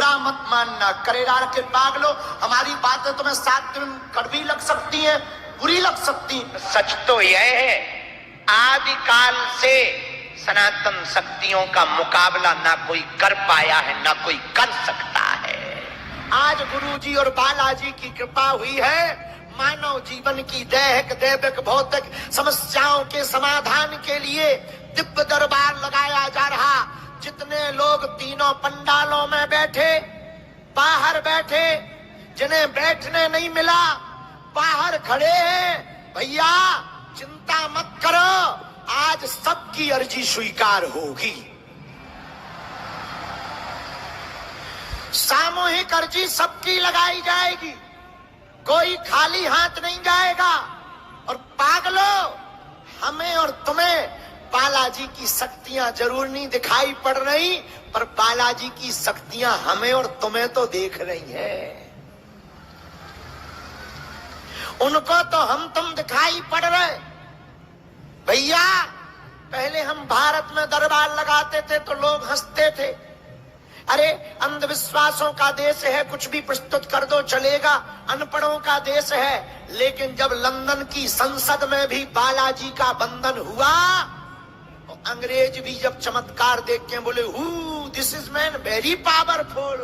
बुरा मत मानना। करेरार के पागलो, हमारी बातें तुम्हें 7 दिन कड़वी लग सकती है, बुरी लग सकती। सच तो यह है, आदिकाल से सनातन शक्तियों का मुकाबला ना कोई कर पाया है, ना कोई कर सकता है। आज गुरुजी और बालाजी की कृपा हुई है, मानव जीवन की दैहिक दैविक भौतिक समस्याओं के समाधान के लिए दिव्य दरबार लगाया जा रहा। जितने लोग तीनों पंडालों में बैठे, बाहर बैठे, जिन्हें बैठने नहीं मिला बाहर खड़े हैं, भैया चिंता मत करो, आज सबकी अर्जी स्वीकार होगी। सामूहिक अर्जी सबकी लगाई जाएगी, कोई खाली हाथ नहीं जाएगा। और पागलो, हमें और तुम्हें बालाजी की शक्तियां जरूर नहीं दिखाई पड़ रही, पर बालाजी की शक्तियां हमें और तुम्हें तो देख रही है। उनको तो हम तुम दिखाई पड़ रहे। भैया पहले हम भारत में दरबार लगाते थे तो लोग हंसते थे, अरे अंधविश्वासों का देश है, कुछ भी प्रस्तुत कर दो चलेगा, अनपढ़ों का देश है। लेकिन जब लंदन की संसद में भी बालाजी का बंधन हुआ तो अंग्रेज भी जब चमत्कार देख के बोले, who this is man very powerful,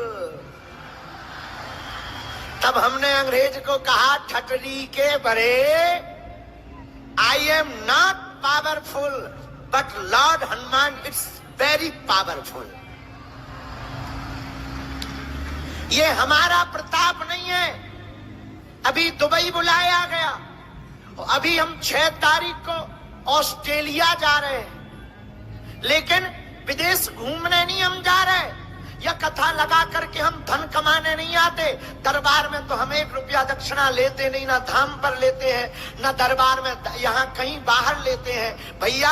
तब हमने अंग्रेज को कहा, ठटरी के बरे, I am not powerful but Lord Hanuman it's very powerful. ये हमारा प्रताप नहीं है। अभी दुबई बुलाया गया, अभी हम 6 तारीख को ऑस्ट्रेलिया जा रहे हैं, लेकिन विदेश घूमने नहीं हम जा रहे, या कथा लगा करके हम धन कमाने नहीं आते। दरबार में तो हम 1 रुपया दक्षिणा लेते नहीं, ना धाम पर लेते हैं, ना दरबार में यहाँ कहीं बाहर लेते हैं। भैया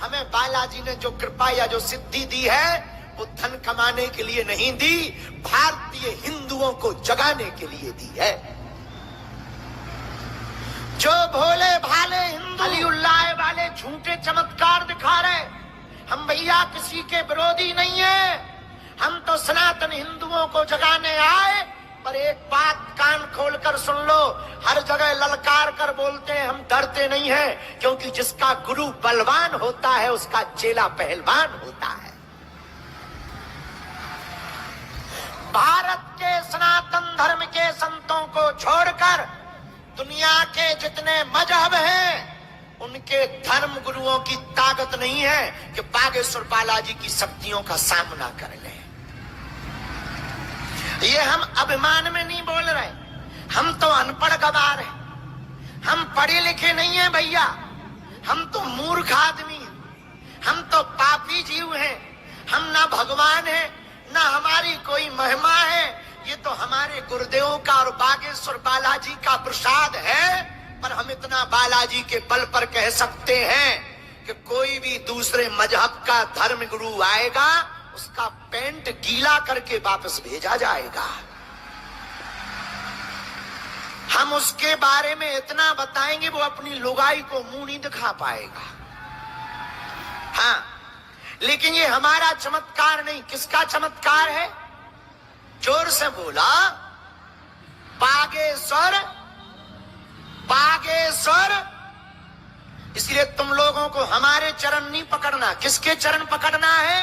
हमें बालाजी ने जो कृपा या जो सिद्धि दी है वो धन कमाने के लिए नहीं दी, भारतीय हिंदुओं को जगाने के लिए दी है। जो भोले भाले हिंदू अलीउल्लाह वाले झूठे चमत्कार दिखा रहे, हम भैया किसी के विरोधी नहीं है, हम तो सनातन हिंदुओं को जगाने आए। पर एक बात कान खोलकर सुन लो, हर जगह ललकार कर बोलते हैं, हम डरते नहीं हैं, क्योंकि जिसका गुरु बलवान होता है उसका चेला पहलवान होता है। भारत के सनातन धर्म के संतों को छोड़कर दुनिया के जितने मजहब हैं, उनके धर्म गुरुओं की ताकत नहीं है कि बागेश्वर बालाजी की शक्तियों का सामना कर ले। ये हम अभिमान में नहीं बोल रहे, हम तो अनपढ़ गवार हैं, हम पढ़े लिखे नहीं हैं भैया, हम तो मूर्ख आदमी हैं, हम तो पापी जीव हैं, हम ना भगवान हैं ना हमारी कोई महिमा है। ये तो हमारे गुरुदेवों का और बागेश्वर बालाजी का प्रसाद है। पर हम इतना बालाजी के बल पर कह सकते हैं कि कोई भी दूसरे मजहब का धर्म गुरु आएगा, उसका पेंट गीला करके वापस भेजा जाएगा। हम उसके बारे में इतना बताएंगे वो अपनी लुगाई को मुंह नहीं दिखा पाएगा। हाँ, लेकिन ये हमारा चमत्कार नहीं। किसका चमत्कार है? जोर से बोला, बागेश्वर बागेश्वर। इसलिए तुम लोगों को हमारे चरण नहीं पकड़ना, किसके चरण पकड़ना है?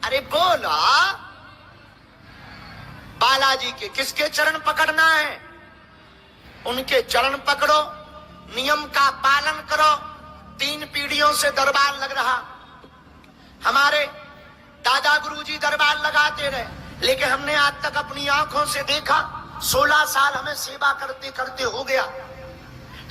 अरे बोला, बालाजी के। किसके चरण पकड़ना है? उनके चरण पकड़ो, नियम का पालन करो। 3 पीढ़ियों से दरबार लग रहा, हमारे दादा गुरुजी दरबार लगाते रहे, लेकिन हमने आज तक अपनी आंखों से देखा, 16 साल हमें सेवा करते करते हो गया।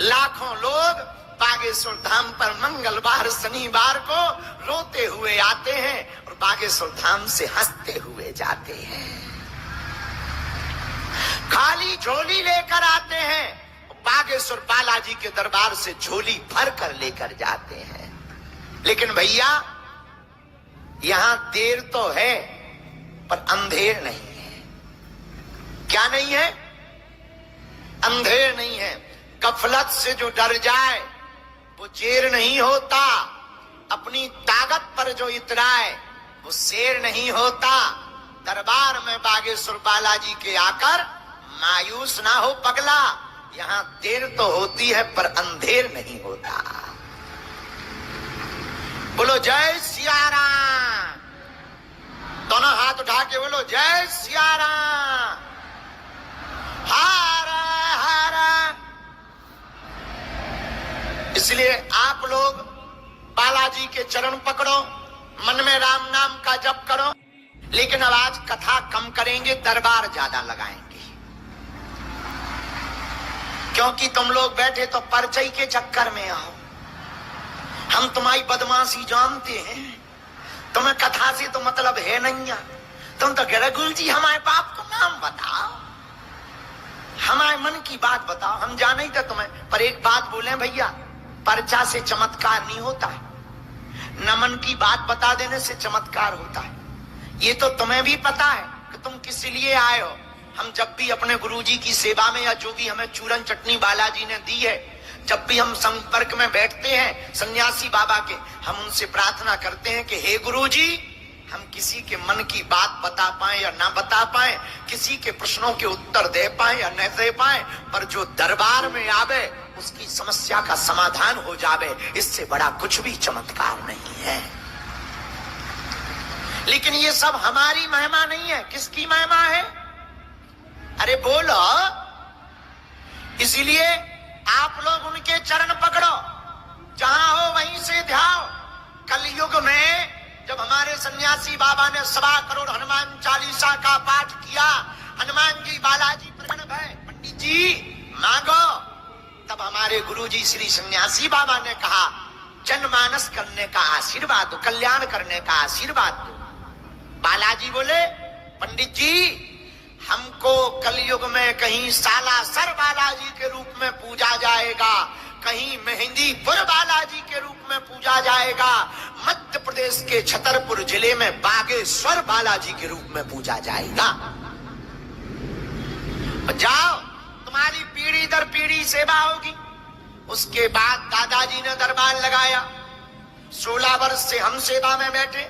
लाखों लोग बागेश्वर धाम पर मंगलवार शनिवार को रोते हुए आते हैं और बागेश्वर धाम से हंसते हुए जाते हैं। खाली झोली लेकर आते हैं, बागेश्वर बालाजी के दरबार से झोली भर कर लेकर जाते हैं। लेकिन भैया यहां देर तो है पर अंधेर नहीं है। क्या नहीं है? अंधेर नहीं है। गफलत से जो डर जाए वो जेर नहीं होता, अपनी ताकत पर जो इतराए वो शेर नहीं होता। दरबार में बागेश्वर बालाजी के आकर मायूस ना हो पगला। यहाँ देर तो होती है पर अंधेर नहीं होता। बोलो जय सिया राम। दोनों हाथ उठा के बोलो जय सिया राम। हर हर। इसलिए आप लोग बालाजी के चरण पकड़ो, मन में राम नाम का जप करो। लेकिन अब आज कथा कम करेंगे, दरबार ज्यादा लगाएंगे, क्योंकि तुम लोग बैठे तो परचई के चक्कर में आओ। हम तुम्हारी बदमाशी जानते हैं, तुम्हें कथा से तो मतलब है नहीं। तुम तो कह रहे गुरु जी हमारे बाप को नाम बताओ, हमारे मन की बात बताओ। हम जाने ही थे तुम्हें, पर एक बात बोले भैया, पर्चा से चमत्कार नहीं होता है, न मन की बात बता देने से चमत्कार होता है। ये तो तुम्हें भी पता है कि तुम किस लिए आए हो। हम जब भी अपने गुरुजी की सेवा में, या जो भी हमें चूरन चटनी बालाजी ने दी है, जब भी हम संपर्क में बैठते हैं सन्यासी बाबा के, हम उनसे प्रार्थना करते हैं कि हे गुरुजी, हम किसी के मन की बात बता पाए या ना बता पाए, किसी के प्रश्नों के उत्तर दे पाए या न दे पाए, पर जो दरबार में आवे उसकी समस्या का समाधान हो जावे, इससे बड़ा कुछ भी चमत्कार नहीं है। लेकिन ये सब हमारी महिमा नहीं है, किसकी महिमा है? अरे बोलो। इसीलिए आप लोग उनके चरण पकड़ो, जहां हो वहीं से ध्याओ। कलयुग में जब हमारे सन्यासी बाबा ने 1.25 करोड़ हनुमान चालीसा का पाठ किया, हनुमान जी बालाजी प्रकट भय, पंडित जी मांगो, तब हमारे गुरुजी श्री सन्यासी बाबा ने कहा जनमानस करने का आशीर्वाद दो, कल्याण करने का आशीर्वाद दो। बालाजी बोले पंडित जी, हमको कलयुग में कहीं सालासर बालाजी के रूप में पूजा जाएगा, कहीं मेहंदीपुर बालाजी के रूप में पूजा जाएगा, मध्य प्रदेश के छतरपुर जिले में बागेश्वर बालाजी के रूप में पूजा जाएगा। जाओ, तुम्हारी पीढ़ी दर पीढ़ी सेवा होगी। उसके बाद दादाजी ने दरबार लगाया, 16 वर्ष से हम सेवा में बैठे,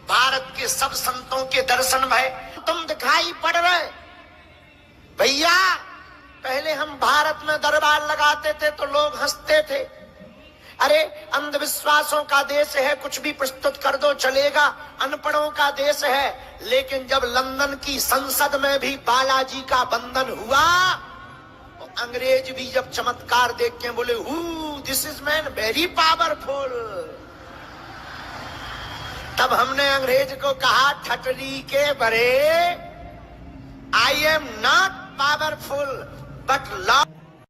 भारत के सब संतों के दर्शन भय, तुम दिखाई पड़ रहे भैया। पहले हम भारत में दरबार लगाते थे तो लोग हंसते थे, अरे अंधविश्वासों का देश है, कुछ भी प्रस्तुत कर दो चलेगा, अनपढ़ों का देश है। लेकिन जब लंदन की संसद में भी बालाजी का बंधन हुआ, तो अंग्रेज भी जब चमत्कार देख के बोले this is man very powerful. तब हमने अंग्रेज को कहा ठटरी के बरे, I am not powerful but law